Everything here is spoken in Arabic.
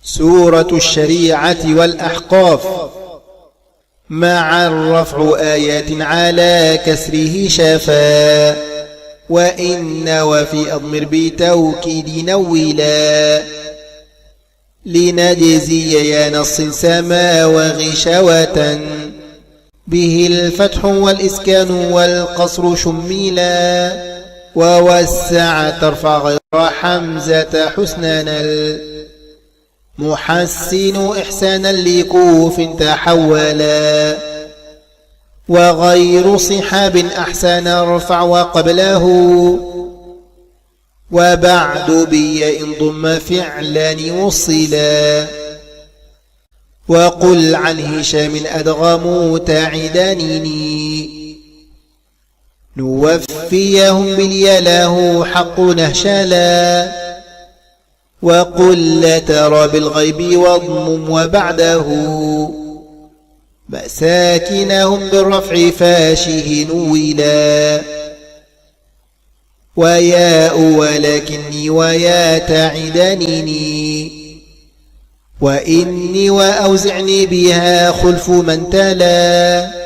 سورة الشريعة والأحقاف مع الرفع آيات على كسره شفا وإن وفي أضمر بتوكيد نولا لنجزي يا نص سما وغشوة به الفتح والإسكان والقصر شميلا ووسع ترفع غير حمزة حسننا محسن إحسانا لكوف تحولا وغير صحاب أحسن ارفع وقبله وبعد بي إن ضم فعلا وصلا وقل عن هشام أدغم تعدانني نوفيهم باليا له حق نهشلا وقل ترى بالغيب واضمم وبعده مساكنهم بالرفع فاشه نولا وياء ولكني ويا تعدنني وإني وأوزعني بها خلف من تلا